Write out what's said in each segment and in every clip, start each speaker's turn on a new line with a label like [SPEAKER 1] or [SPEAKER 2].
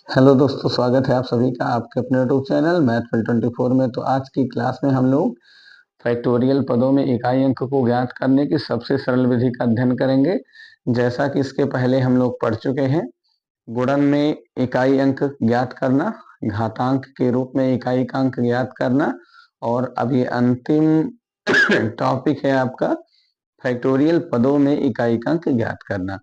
[SPEAKER 1] Hello दोस्तों, स्वागत है आप सभी का आपके अपने यूट्यूब चैनल मैथफुल 24 में। तो आज की क्लास में हम लोग फैक्टोरियल पदों में इकाई अंक को ज्ञात करने की सबसे सरल विधि का अध्ययन करेंगे। जैसा कि इसके पहले हम लोग पढ़ चुके हैं, गुणन में इकाई अंक ज्ञात करना, घातांक के रूप में इकाई का अंक ज्ञात करना, और अब ये अंतिम टॉपिक है आपका फैक्टोरियल पदों में इकाई का अंक ज्ञात करना।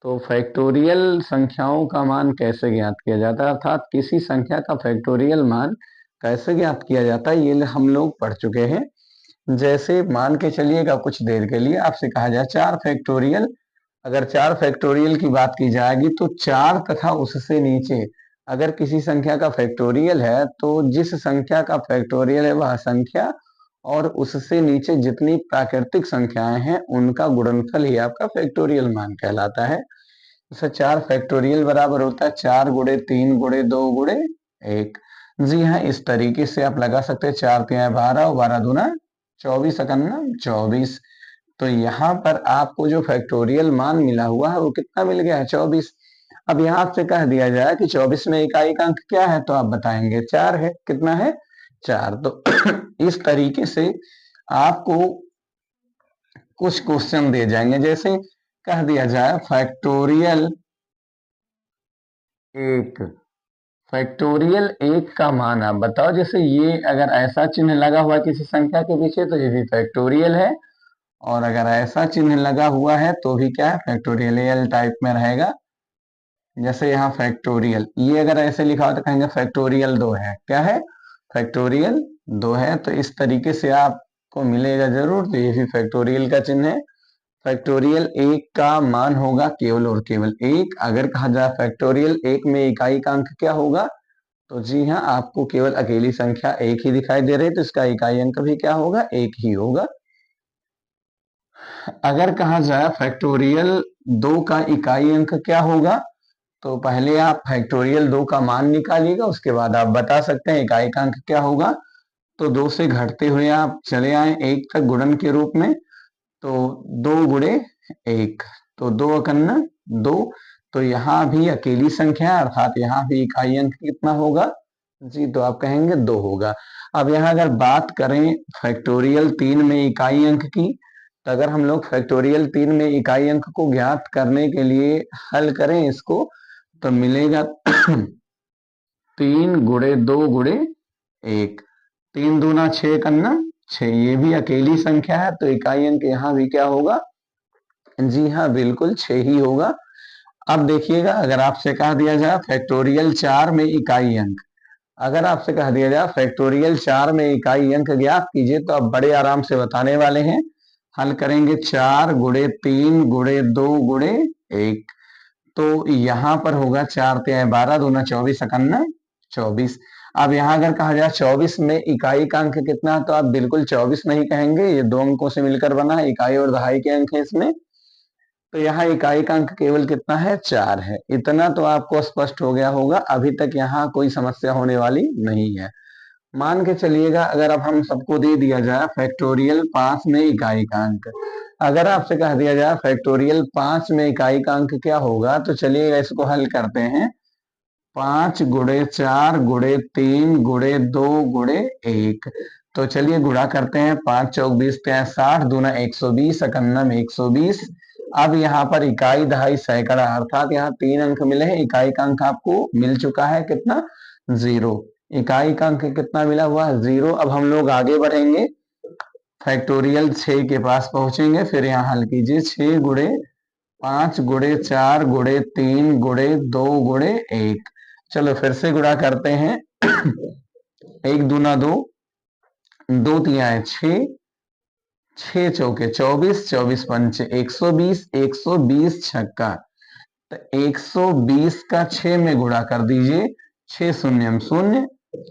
[SPEAKER 1] तो फैक्टोरियल संख्याओं का मान कैसे ज्ञात किया जाता है, अर्थात किसी संख्या का फैक्टोरियल मान कैसे ज्ञात किया जाता है, ये हम लोग पढ़ चुके हैं। जैसे मान के चलिएगा कुछ देर के लिए आपसे कहा जाए 4 फैक्टोरियल, अगर 4 फैक्टोरियल की बात की जाएगी तो 4 तथा उससे नीचे अगर किसी संख्या का फैक्टोरियल है तो जिस संख्या का फैक्टोरियल है वह संख्या और उससे नीचे जितनी प्राकृतिक संख्याएं हैं उनका गुणनफल ही आपका फैक्टोरियल मान कहलाता है। जैसे 4 फैक्टोरियल बराबर होता है 4 गुणे 3 गुणे 2 गुणे 1। जी हाँ, इस तरीके से आप लगा सकते हैं 4 3 12 और 12 दूना 24 एकन्ना 24। तो यहाँ पर आपको जो फैक्टोरियल मान मिला हुआ है वो कितना मिल गया है, 24। अब यहाँ से कह दिया जाए कि 24 में इकाई का अंक क्या है, तो आप बताएंगे 4 है। कितना है, 4। तो इस तरीके से आपको कुछ क्वेश्चन दिए जाएंगे। जैसे कह दिया जाए फैक्टोरियल 1, फैक्टोरियल 1 का मान आप बताओ। जैसे ये अगर ऐसा चिन्ह लगा हुआ है किसी संख्या के पीछे तो ये भी फैक्टोरियल है, और अगर ऐसा चिन्ह लगा हुआ है तो भी क्या है, फैक्टोरियल टाइप में रहेगा। जैसे यहाँ फैक्टोरियल, ये अगर ऐसे लिखा हो तो कहेंगे फैक्टोरियल 2 है। क्या है, फैक्टोरियल 2 है। तो इस तरीके से आपको मिलेगा जरूर। तो ये भी फैक्टोरियल का चिन्ह है। फैक्टोरियल 1 का मान होगा केवल और केवल 1। अगर कहा जाए फैक्टोरियल 1 में इकाई का अंक क्या होगा, तो जी हाँ, आपको केवल अकेली संख्या 1 ही दिखाई दे रही है तो इसका इकाई अंक भी क्या होगा, 1 ही होगा। अगर कहा जाए फैक्टोरियल 2 का इकाई अंक क्या होगा, तो पहले आप फैक्टोरियल 2 का मान निकालिएगा, उसके बाद आप बता सकते हैं इकाई का अंक क्या होगा। तो 2 से घटते हुए आप चले आए 1 तक गुणन के रूप में, तो 2 गुणे 1, तो 2 एकन्ना 2। तो यहाँ भी अकेली संख्या है, अर्थात यहाँ भी इकाई अंक कितना होगा जी, तो आप कहेंगे 2 होगा। अब यहाँ अगर बात करें फैक्टोरियल 3 में इकाई अंक की, तो अगर हम लोग फैक्टोरियल 3 में इकाई अंक को ज्ञात करने के लिए हल करें इसको, तो मिलेगा 3 गुणे 2 गुणे 1, 3 दूना 6 करना 6। ये भी अकेली संख्या है तो इकाई अंक यहाँ भी क्या होगा, जी हाँ, बिल्कुल 6 ही होगा। अब देखिएगा, अगर आपसे कह दिया जाए फैक्टोरियल 4 में इकाई अंक, अगर आपसे कह दिया जाए फैक्टोरियल 4 में इकाई अंक ज्ञात कीजिए, तो आप बड़े आराम से बताने वाले हैं। हल करेंगे 4 गुणे 3 गुणे 2 गुणे 1। तो यहाँ पर होगा 4 3 12 दूना 24 एकन्ना 24। अब यहाँ अगर कहा जाए 24 में इकाई का अंक कितना है, तो आप बिल्कुल 24 नहीं कहेंगे, ये 2 अंकों से मिलकर बना है, इकाई और दहाई के अंक है इसमें। तो यहाँ इकाई का अंक केवल कितना है, 4 है। इतना तो आपको स्पष्ट हो गया होगा, अभी तक यहाँ कोई समस्या होने वाली नहीं है। मान के चलिएगा अगर अब हम सबको दे दिया जाए फैक्टोरियल 5 में इकाई का अंक, अगर आपसे कह दिया जाए फैक्टोरियल 5 में इकाई का अंक क्या होगा, तो चलिएगा इसको हल करते हैं। 5 गुणे 4 गुणे 3 गुणे 2 गुणे 1। तो चलिए गुणा करते हैं, 5 चौक 20 60 दूना 120 एकन्नम 120। अब यहाँ पर इकाई दहाई सैकड़ा, अर्थात यहाँ 3 अंक मिले हैं, इकाई का अंक आपको मिल चुका है कितना, 0। इकाई का अंक कितना मिला हुआ है, 0। अब हम लोग आगे बढ़ेंगे, फैक्टोरियल 6 के पास पहुंचेंगे, फिर यहाँ हल कीजिए। 6 गुणे 5 गुणे 4 गुणे 3 गुणे 2 गुणे 1। चलो फिर से गुणा करते हैं। 1 दूना 2, 2 तिया 6, 6 चौके 24, 24 पंचे 120, 120 छक्का। तो 120 का 6 में गुणा कर दीजिए, 6 शून्यम शून्य,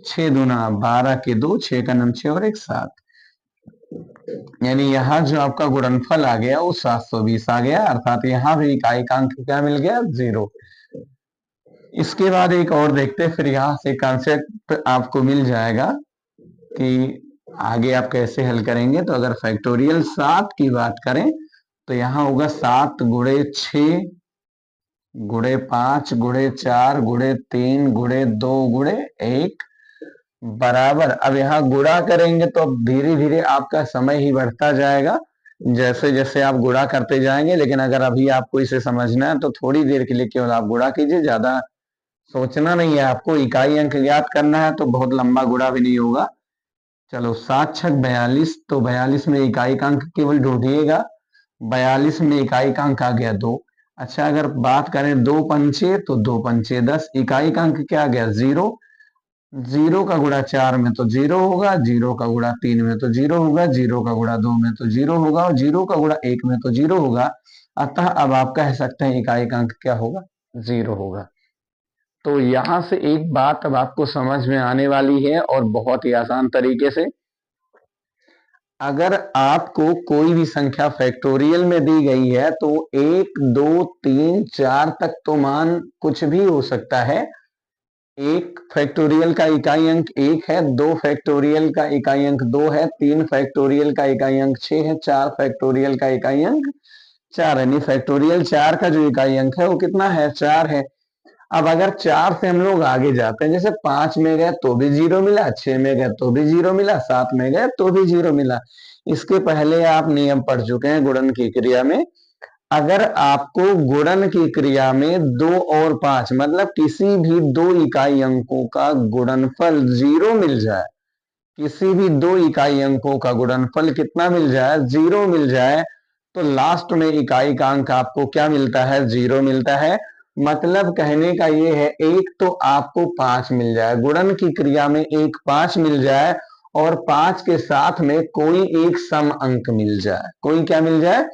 [SPEAKER 1] 6 दूना 12 के 2, 6 का नम 6 और 1 7। यानी यहाँ जो आपका गुणनफल आ गया वो 720 आ गया, अर्थात यहाँ भी इकाई का अंक क्या मिल गया, 0। इसके बाद एक और देखते हैं, फिर यहाँ से कॉन्सेप्ट आपको मिल जाएगा कि आगे आप कैसे हल करेंगे। तो अगर फैक्टोरियल 7 की बात करें तो यहाँ होगा 7 गुणे 6 गुणे 5 गुणे 4 गुणे 3 गुणे 2 गुणे 1 बराबर। अब यहाँ गुणा करेंगे तो अब धीरे धीरे आपका समय ही बढ़ता जाएगा जैसे जैसे आप गुणा करते जाएंगे। लेकिन अगर अभी आपको इसे समझना है तो थोड़ी देर के लिए केवल आप गुणा कीजिए, ज्यादा सोचना नहीं है आपको। इकाई अंक ज्ञात करना है तो बहुत लंबा गुणा भी नहीं होगा। चलो 7 छक 42, तो 42 में इकाई का अंक केवल ढूंढिएगा। 42 में इकाई का अंक आ गया 2। अच्छा अगर बात करें 2 पंचे तो 2 पंचे 10, इकाई का अंक क्या आ गया 0। 0 का गुणा 4 में तो 0 होगा, 0 का गुणा 3 में तो 0 होगा, 0 का गुणा 2 में तो 0 होगा और 0 का गुणा 1 में तो 0 होगा। अतः अब आप कह सकते हैं इकाई का अंक क्या होगा 0 होगा। तो यहां से एक बात अब आपको समझ में आने वाली है और बहुत ही आसान तरीके से। अगर आपको कोई भी संख्या फैक्टोरियल में दी गई है तो 1 2 3 4 तक तो मान कुछ भी हो सकता है। 1 फैक्टोरियल का इकाई अंक 1 है, 2 फैक्टोरियल का इकाई अंक 2 है, 3 फैक्टोरियल का इकाई अंक 6 है, 4 फैक्टोरियल का इकाई अंक 4 है। यानी फैक्टोरियल 4 का जो इकाई अंक है वो कितना है 4 है। अब अगर 4 से हम लोग आगे जाते हैं, जैसे 5 में गए तो भी 0 मिला, 6 में गए तो भी 0 मिला, 7 में गए तो भी 0 मिला। इसके पहले आप नियम पढ़ चुके हैं गुणन की क्रिया में। अगर आपको गुणन की क्रिया में 2 और 5 मतलब किसी भी दो इकाई अंकों का गुणनफल 0 मिल जाए, किसी भी दो इकाई अंकों का गुणनफल कितना मिल जाए 0 मिल जाए, तो लास्ट में इकाई का अंक आपको क्या मिलता है 0 मिलता है। मतलब कहने का ये है एक तो आपको 5 मिल जाए, गुणन की क्रिया में एक 5 मिल जाए और 5 के साथ में कोई एक सम अंक मिल जाए। कोई क्या मिल जाए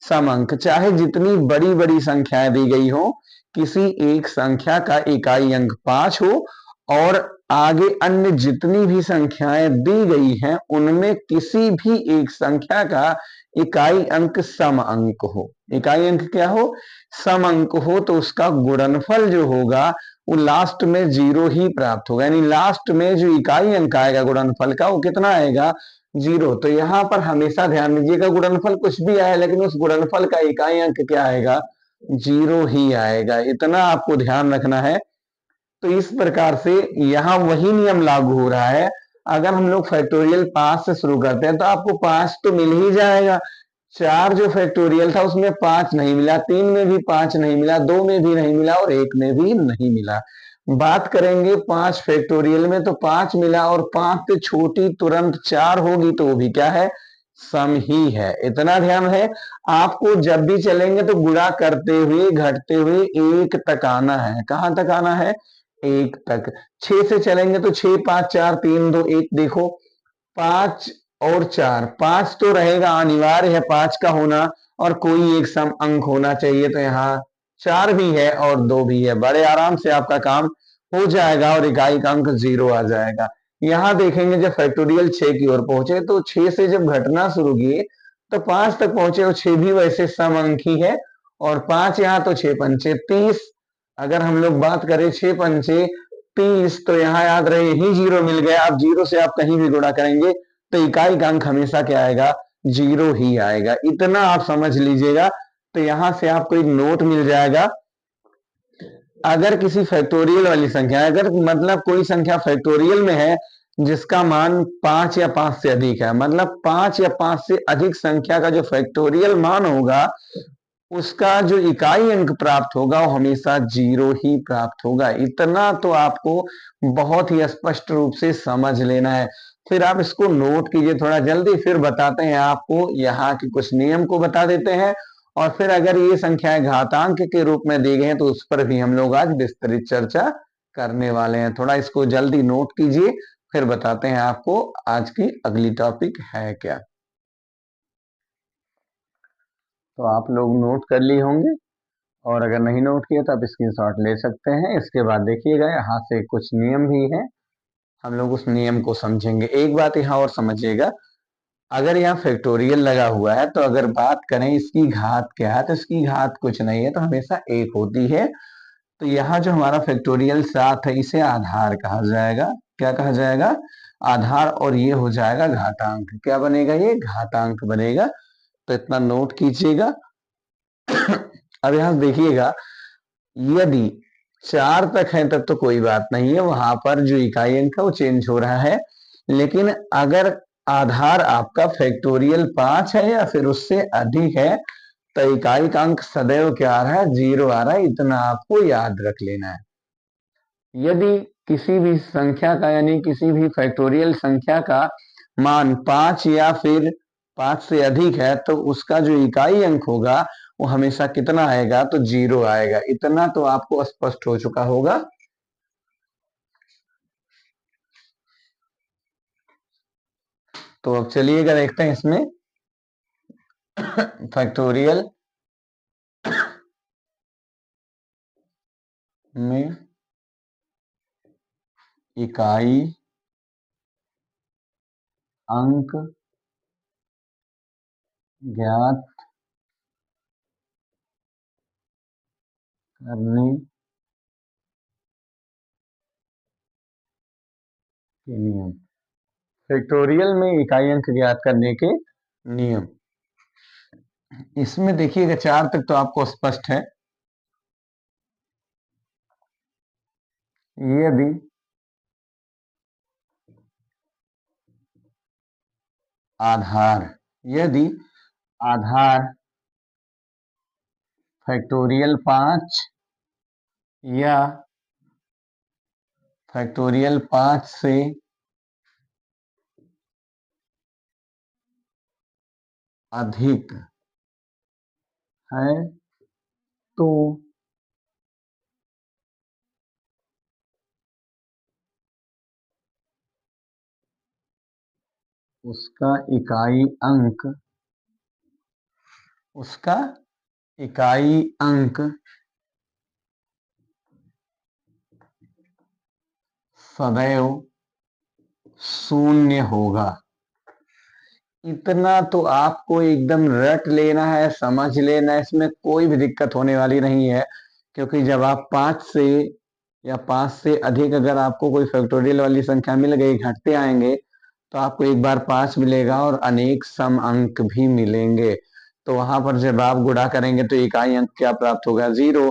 [SPEAKER 1] सम अंक। चाहे जितनी बड़ी बड़ी संख्याएं दी गई हो, किसी एक संख्या का इकाई अंक 5 हो और आगे अन्य जितनी भी संख्याएं दी गई हैं उनमें किसी भी एक संख्या का इकाई अंक सम अंक हो। इकाई अंक क्या हो सम अंक हो, तो उसका गुणनफल जो होगा वो लास्ट में 0 ही प्राप्त होगा। यानी लास्ट में जो इकाई अंक आएगा गुणनफल का वो कितना आएगा 0। तो यहां पर हमेशा ध्यान दीजिएगा गुणनफल कुछ भी आए लेकिन उस गुणनफल का इकाई अंक क्या आएगा 0 ही आएगा। इतना आपको ध्यान रखना है। तो इस प्रकार से यहां वही नियम लागू हो रहा है। अगर हम लोग फैक्टोरियल 5 से शुरू करते हैं तो आपको 5 तो मिल ही जाएगा। 4 जो फैक्टोरियल था उसमें 5 नहीं मिला, 3 में भी 5 नहीं मिला, 2 में भी नहीं मिला और 1 में भी नहीं मिला। बात करेंगे 5 फैक्टोरियल में तो 5 मिला और 5 से छोटी तुरंत 4 होगी तो वो भी क्या है सम ही है। इतना ध्यान है। आपको जब भी चलेंगे तो गुणा करते हुए घटते हुए 1 तक आना है। कहां तक आना है 1 तक। 6 से चलेंगे तो 6 5 4 3 2 1, देखो 5 और 4, 5 तो रहेगा अनिवार्य है 5 का होना और कोई एक सम अंक होना चाहिए, तो यहाँ 4 भी है और 2 भी है। बड़े आराम से आपका काम हो जाएगा और इकाई का अंक 0 आ जाएगा। यहां देखेंगे जब फैक्टोरियल 6 की ओर पहुंचे तो 6 से जब घटना शुरू किए तो 5 तक पहुंचे और 6 भी वैसे सम अंक ही है और 5 यहाँ तो 6 पंचे 30। अगर हम लोग बात करें 6 पंचे 30 तो यहाँ याद रहे यही 0 मिल गया। अब 0 से आप कहीं भी गुणा करेंगे तो इकाई का अंक हमेशा क्या आएगा 0 ही आएगा। इतना आप समझ लीजिएगा। तो यहां से आपको एक नोट मिल जाएगा। अगर किसी फैक्टोरियल वाली संख्या, अगर मतलब कोई संख्या फैक्टोरियल में है जिसका मान 5 या 5 से अधिक है, मतलब 5 या 5 से अधिक संख्या का जो फैक्टोरियल मान होगा उसका जो इकाई अंक प्राप्त होगा वो हमेशा 0 ही प्राप्त होगा। इतना तो आपको बहुत ही स्पष्ट रूप से समझ लेना है। फिर आप इसको नोट कीजिए थोड़ा जल्दी, फिर बताते हैं आपको यहाँ के कुछ नियम को बता देते हैं और फिर अगर ये संख्याएं घातांक के रूप में दी गई हैं तो उस पर भी हम लोग आज विस्तृत चर्चा करने वाले हैं। थोड़ा इसको जल्दी नोट कीजिए, फिर बताते हैं आपको आज की अगली टॉपिक है क्या। तो आप लोग नोट कर लिए होंगे और अगर नहीं नोट किए तो आप स्क्रीनशॉट ले सकते हैं। इसके बाद देखिएगा यहाँ से कुछ नियम भी हैं, हम लोग उस नियम को समझेंगे। एक बात यहाँ और समझिएगा, अगर यहाँ फैक्टोरियल लगा हुआ है तो अगर बात करें इसकी घात क्या है तो इसकी घात कुछ नहीं है, तो हमेशा 1 होती है। तो यहाँ जो हमारा फैक्टोरियल 7 है इसे आधार कहा जाएगा। क्या कहा जाएगा आधार, और ये हो जाएगा घातांक। क्या बनेगा ये घातांक बनेगा। तो इतना नोट कीजिएगा। अब यहाँ देखिएगा यदि 4 तक है तब तो कोई बात नहीं है, वहां पर जो इकाई अंक है वो चेंज हो रहा है। लेकिन अगर आधार आपका फैक्टोरियल 5 है या फिर उससे अधिक है तो इकाई का अंक सदैव क्या आ रहा है, 0 आ रहा है। इतना आपको याद रख लेना है। यदि किसी भी संख्या का यानी किसी भी फैक्टोरियल संख्या का मान 5 या फिर 5 से अधिक है तो उसका जो इकाई अंक होगा वो हमेशा कितना आएगा, तो 0 आएगा। इतना तो आपको स्पष्ट हो चुका होगा। तो अब चलिएगा देखते हैं इसमें फैक्टोरियल में इकाई अंक ज्ञात करने के नियम। फैक्टोरियल में इकाई अंक ज्ञात करने के नियम। इसमें देखिएगा 4 तक तो आपको स्पष्ट है। यदि आधार यदि आधार फैक्टोरियल 5 या फैक्टोरियल 5 से अधिक है तो उसका इकाई अंक उसका इकाई अंक सदैव 0 होगा। इतना तो आपको एकदम रट लेना है, समझ लेना है, इसमें कोई भी दिक्कत होने वाली नहीं है। क्योंकि जब आप 5 से या 5 से अधिक अगर आपको कोई फैक्टोरियल वाली संख्या मिल गई, घटते आएंगे तो आपको एक बार 5 मिलेगा और अनेक सम अंक भी मिलेंगे। तो वहां पर जब आप गुणा करेंगे तो इकाई अंक क्या प्राप्त होगा, 0।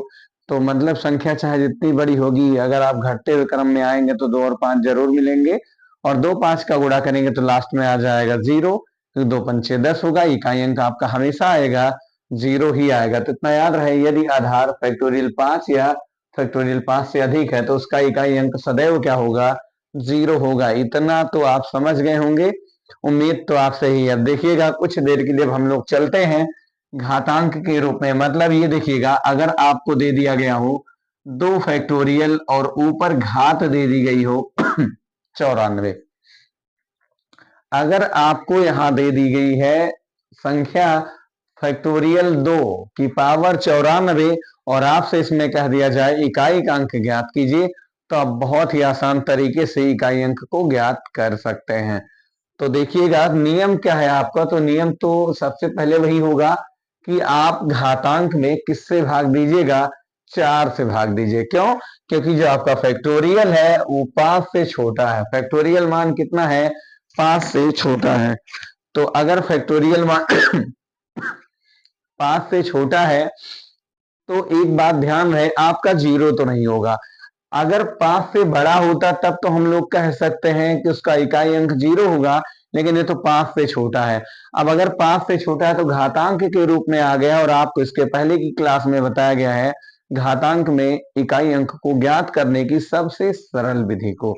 [SPEAKER 1] तो मतलब संख्या चाहे जितनी बड़ी होगी, अगर आप घटते हुए क्रम में आएंगे तो 2 और 5 जरूर मिलेंगे, और 2 5 का गुणा करेंगे तो लास्ट में आ जाएगा 0। तो 2 पंचे 10 होगा, इकाई अंक आपका हमेशा आएगा 0 ही आएगा। तो इतना याद रहे, यदि आधार फैक्टोरियल 5 या फैक्टोरियल 5 से अधिक है तो उसका इकाई अंक सदैव क्या होगा, 0 होगा। इतना तो आप समझ गए होंगे, उम्मीद तो आप सही है। अब देखिएगा कुछ देर के लिए हम लोग चलते हैं घातांक के रूप में। मतलब ये देखिएगा, अगर आपको दे दिया गया हो 2 फैक्टोरियल और ऊपर घात दे दी गई हो 94। अगर आपको यहां दे दी गई है संख्या फैक्टोरियल 2 की पावर 94 और आपसे इसमें कह दिया जाए इकाई का अंक ज्ञात कीजिए, तो आप बहुत ही आसान तरीके से इकाई अंक को ज्ञात कर सकते हैं। तो देखिएगा नियम क्या है आपका। तो नियम तो सबसे पहले वही होगा कि आप घातांक में किससे भाग दीजिएगा, 4 से भाग दीजिए। क्यों? क्योंकि जो आपका फैक्टोरियल है वो 5 से छोटा है। फैक्टोरियल मान कितना है, 5 से छोटा है। तो अगर फैक्टोरियल मान 5 से छोटा है तो एक बात ध्यान रहे, आपका 0 तो नहीं होगा। अगर 5 से बड़ा होता तब तो हम लोग कह सकते हैं कि उसका इकाई अंक 0 होगा, लेकिन ये तो 5 से छोटा है। अब अगर 5 से छोटा है तो घातांक के रूप में आ गया, और आपको इसके पहले की क्लास में बताया गया है घातांक में इकाई अंक को ज्ञात करने की सबसे सरल विधि को।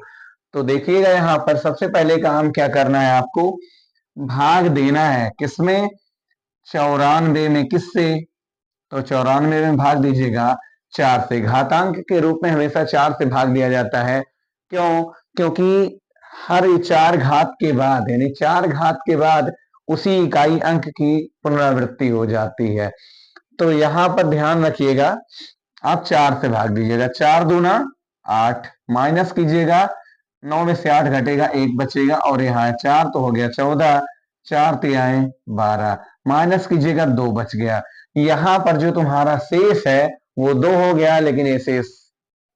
[SPEAKER 1] तो देखिएगा यहाँ पर सबसे पहले काम क्या करना है, आपको भाग देना है किसमें, 94 में। किससे? तो 94 में भाग दीजिएगा 4 से। घातांक के रूप में हमेशा 4 से भाग दिया जाता है। क्यों? क्योंकि हर 4 घात के बाद यानी 4 घात के बाद उसी इकाई अंक की पुनरावृत्ति हो जाती है। तो यहां पर ध्यान रखिएगा, आप 4 से भाग दीजिएगा। 4 दूना 8, माइनस कीजिएगा, 9 में से 8 घटेगा, 1 बचेगा, और यहाँ 4 तो हो गया 14, 4 तिहाई 12, माइनस कीजिएगा, 2 बच गया। यहाँ पर जो तुम्हारा शेष है वो 2 हो गया, लेकिन ये शेष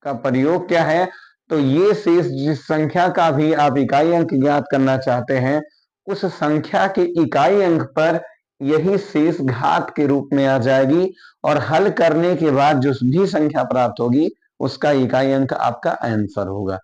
[SPEAKER 1] का प्रयोग क्या है, तो ये शेष जिस संख्या का भी आप इकाई अंक ज्ञात करना चाहते हैं उस संख्या के इकाई अंक पर यही शेष घात के रूप में आ जाएगी और हल करने के बाद जो भी संख्या प्राप्त होगी उसका इकाई अंक आपका आंसर होगा।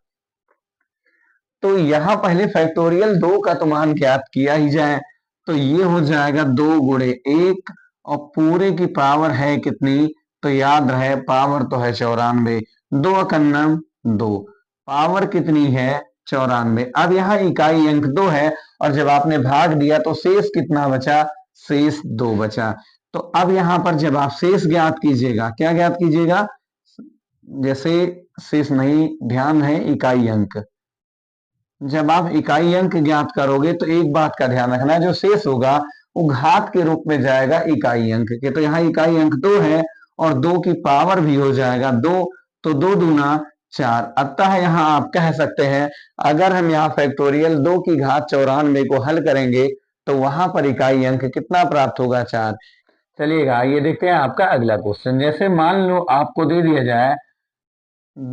[SPEAKER 1] तो यहां पहले फैक्टोरियल 2 का तो मान ज्ञात किया ही जाए, तो ये हो जाएगा 2 गुणे 1 और पूरे की पावर है कितनी, तो याद रहे पावर तो है 94, 2 एकन्नम 2, पावर कितनी है 94। अब यहाँ इकाई अंक 2 है और जब आपने भाग दिया तो शेष कितना बचा, शेष 2 बचा। तो अब यहां पर जब आप शेष ज्ञात कीजिएगा, क्या ज्ञात कीजिएगा, जैसे शेष नहीं, ध्यान है इकाई अंक, जब आप इकाई अंक ज्ञात करोगे तो एक बात का ध्यान रखना है, जो शेष होगा वो घात के रूप में जाएगा इकाई अंक के। तो यहाँ इकाई अंक 2 है और 2 की पावर भी हो जाएगा 2, तो 2 दूना 4। अतः यहाँ आप कह सकते हैं अगर हम यहाँ फैक्टोरियल 2 की घात 94 को हल करेंगे तो वहां पर इकाई अंक कितना प्राप्त होगा, 4। चलिएगा ये देखते हैं आपका अगला क्वेश्चन। जैसे मान लो आपको दे दिया जाए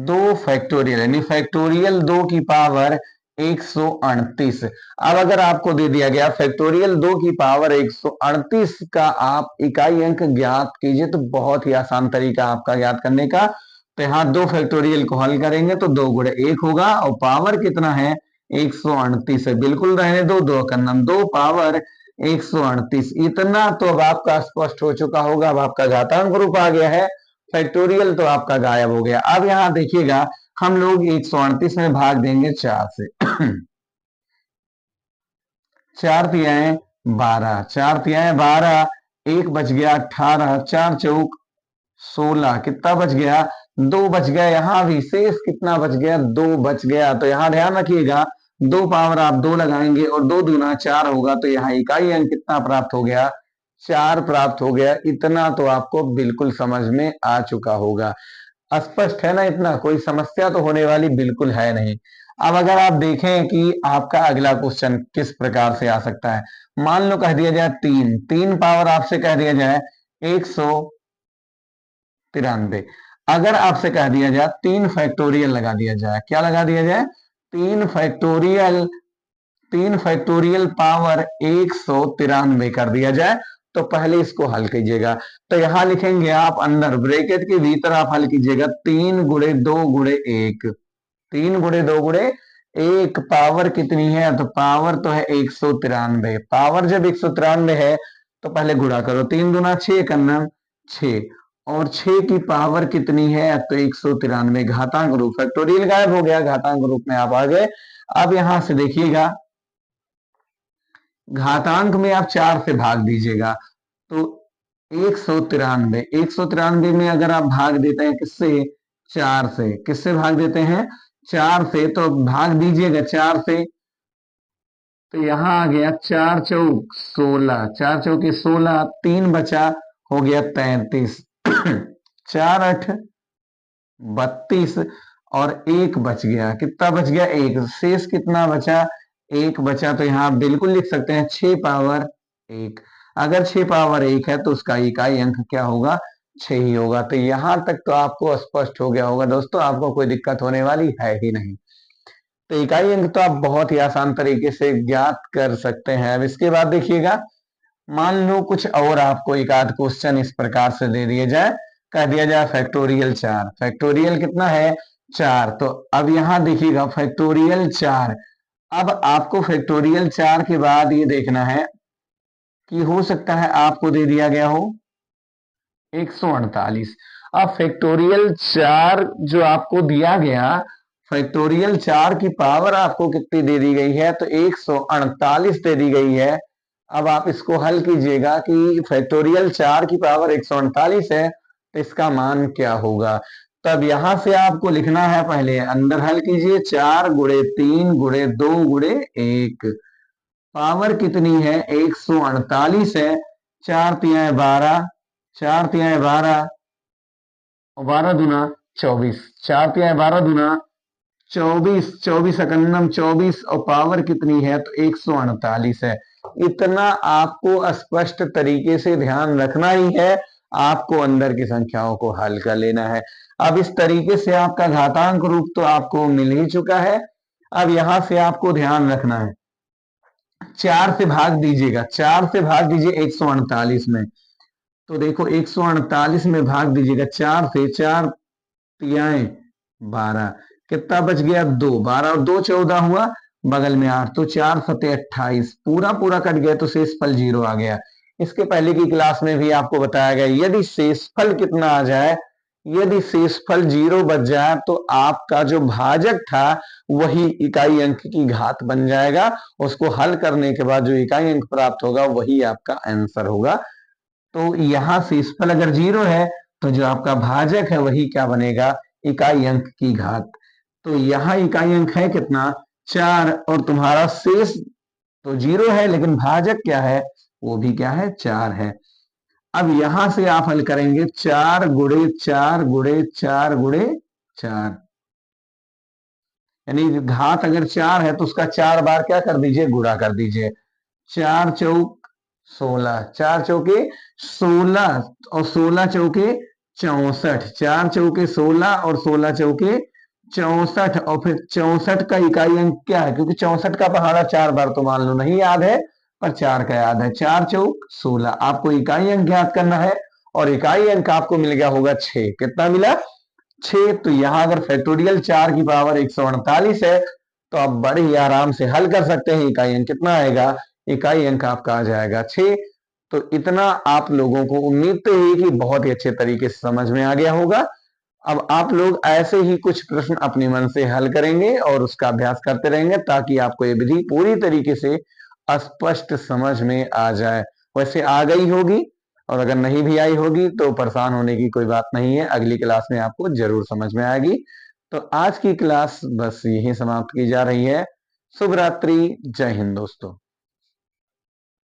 [SPEAKER 1] 2 फैक्टोरियल, यानी फैक्टोरियल 2 की पावर 138। अब अगर आपको दे दिया गया फैक्टोरियल 2 की पावर 138 का आप इकाई अंक ज्ञात कीजिए, तो बहुत ही आसान तरीका आपका ज्ञात करने का। तो यहाँ 2 फैक्टोरियल को हल करेंगे तो 2 गुणे 1 होगा और पावर कितना है 138 है, बिल्कुल रहने दो, 2 का नाम 2 पावर 138। इतना तो अब आपका स्पष्ट हो चुका होगा। अब आपका घातांक रूप आ गया है, फैक्टोरियल तो आपका गायब हो गया। अब यहां देखिएगा हम लोग 138 में भाग देंगे 4 से। 4 तियाएं 12, 4 तियाएं 12, 1 बच गया 18, 4 चौक 16, कितना बच गया 2 बच गया। यहां भी शेष कितना बच गया 2 बच गया। तो यहां ध्यान रखिएगा 2 पावर आप 2 लगाएंगे और 2 दूना 4 होगा, तो यहाँ इकाई अंक कितना प्राप्त हो गया, 4 प्राप्त हो गया। इतना तो आपको बिल्कुल समझ में आ चुका होगा। स्पष्ट है ना, इतना कोई समस्या तो होने वाली बिल्कुल है नहीं। अब अगर आप देखें कि आपका अगला क्वेश्चन किस प्रकार से आ सकता है, मान लो कह दिया जाए 3 पावर आपसे कह दिया जाए 193। अगर आपसे कह दिया जाए 3 फैक्टोरियल लगा दिया जाए, क्या लगा दिया जाए 3 फैक्टोरियल, 3 फैक्टोरियल पावर 193 कर दिया जाए, तो पहले इसको हल कीजिएगा। तो यहां लिखेंगे आप अंदर ब्रैकेट के भीतर आप हल कीजिएगा 3 गुणे 2 गुणे 1, 3 गुणे 2 गुणे 1, पावर कितनी है, तो पावर तो है 193। पावर जब 193 है तो पहले गुणा करो, 3 दूना 6 करना 6 और 6 की पावर कितनी है, तो 193। घातांक रूप फैक्टोरियल गायब हो गया, घातांक रूप में आप आ गए। अब यहां से देखिएगा घातांक में आप 4 से भाग दीजिएगा, तो 193 में अगर आप भाग देते हैं किससे, 4 से, किससे भाग देते हैं 4 से, तो भाग दीजिएगा 4 से, तो यहां आ गया 4 चौक 16, 4 चौके 16, 3 बचा हो गया 33, 4 8 32 और 1 बच गया, कितना बच गया 1, शेष कितना बचा 1 बचा। तो यहां आप बिल्कुल लिख सकते हैं 6 पावर 1। अगर 6 पावर 1 है तो उसका इकाई अंक क्या होगा, 6 ही होगा। तो यहां तक तो आपको स्पष्ट हो गया होगा दोस्तों, आपको कोई दिक्कत होने वाली है ही नहीं। तो इकाई अंक तो आप बहुत ही आसान तरीके से ज्ञात कर सकते हैं। अब इसके बाद देखिएगा, मान लो कुछ और आपको एक आध क्वेश्चन इस प्रकार से दे दिए जाए, कह दिया जाए फैक्टोरियल 4, फैक्टोरियल कितना है 4। तो अब यहां देखिएगा फैक्टोरियल 4, अब आपको फैक्टोरियल 4 के बाद ये देखना है कि हो सकता है आपको दे दिया गया हो 148। अब फैक्टोरियल 4 जो आपको दिया गया, फैक्टोरियल 4 की पावर आपको कितनी दे दी गई है, तो 148 दे दी गई है। अब आप इसको हल कीजिएगा कि फैक्टोरियल 4 की पावर 148 है तो इसका मान क्या होगा। तब यहां से आपको लिखना है, पहले अंदर हल कीजिए, 4 गुणे 3 गुणे 2 गुणे 1, पावर कितनी है 148 है, 4 तियाएं 12, 4 तियाएं 12 और 12 दूना 24, 4 तियाएं 12 दूना 24, 24 एकन्नम 24 और पावर कितनी है, तो 148 है। इतना आपको स्पष्ट तरीके से ध्यान रखना ही है, आपको अंदर की संख्याओं को हल कर लेना है। अब इस तरीके से आपका घातांक रूप तो आपको मिल ही चुका है। अब यहां से आपको ध्यान रखना है, 4 से भाग दीजिएगा, 4 से भाग दीजिए 148 में। तो देखो 148 में भाग दीजिएगा 4 से, 4 तियाएं 12, कितना बच गया 2, 12 और 2 14 हुआ, बगल में 8, तो 4 सते 28, पूरा पूरा कट गया तो शेषफल 0 आ गया। इसके पहले की क्लास में भी आपको बताया गया यदि शेषफल कितना आ जाए, यदि शेषफल 0 बच जाए तो आपका जो भाजक था वही इकाई अंक की घात बन जाएगा। उसको हल करने के बाद जो इकाई अंक प्राप्त होगा वही आपका आंसर होगा। तो यहां शेषफल अगर 0 है तो जो आपका भाजक है वही क्या बनेगा, इकाई अंक की घात। तो यहां इकाई अंक है कितना 4, और तुम्हारा शेष तो 0 है लेकिन भाजक क्या है, वो भी क्या है 4 है। अब यहां से आप हल करेंगे 4 गुणे 4 गुणे 4 गुणे 4, यानी घात अगर 4 है तो उसका 4 बार क्या कर दीजिए, गुणा कर दीजिए। 4 चौक 16, 4 चौके 16 और 16 चौके 64, 4 चौके 16 और 16 चौके 64, और फिर 64 का इकाई अंक क्या है, क्योंकि 64 का पहाड़ा 4 बार तो मान लो नहीं याद है, पर 4 का याद है। 4 चौक 16, आपको इकाई अंक ज्ञात करना है और इकाई अंक आपको मिल गया होगा 6। कितना मिला 6। तो यहां अगर फैक्टोरियल 4 की पावर 148 है तो आप बड़े ही आराम से हल कर सकते हैं। इकाई अंक कितना आएगा, इकाई अंक आपका आ जाएगा 6। तो इतना आप लोगों को उम्मीद तो है कि बहुत ही अच्छे तरीके से समझ में आ गया होगा। अब आप लोग ऐसे ही कुछ प्रश्न अपने मन से हल करेंगे और उसका अभ्यास करते रहेंगे ताकि आपको ये विधि पूरी तरीके से स्पष्ट समझ में आ जाए। वैसे आ गई होगी, और अगर नहीं भी आई होगी तो परेशान होने की कोई बात नहीं है, अगली क्लास में आपको जरूर समझ में आएगी। तो आज की क्लास बस यही समाप्त की जा रही है। शुभ रात्रि, जय हिंद दोस्तों।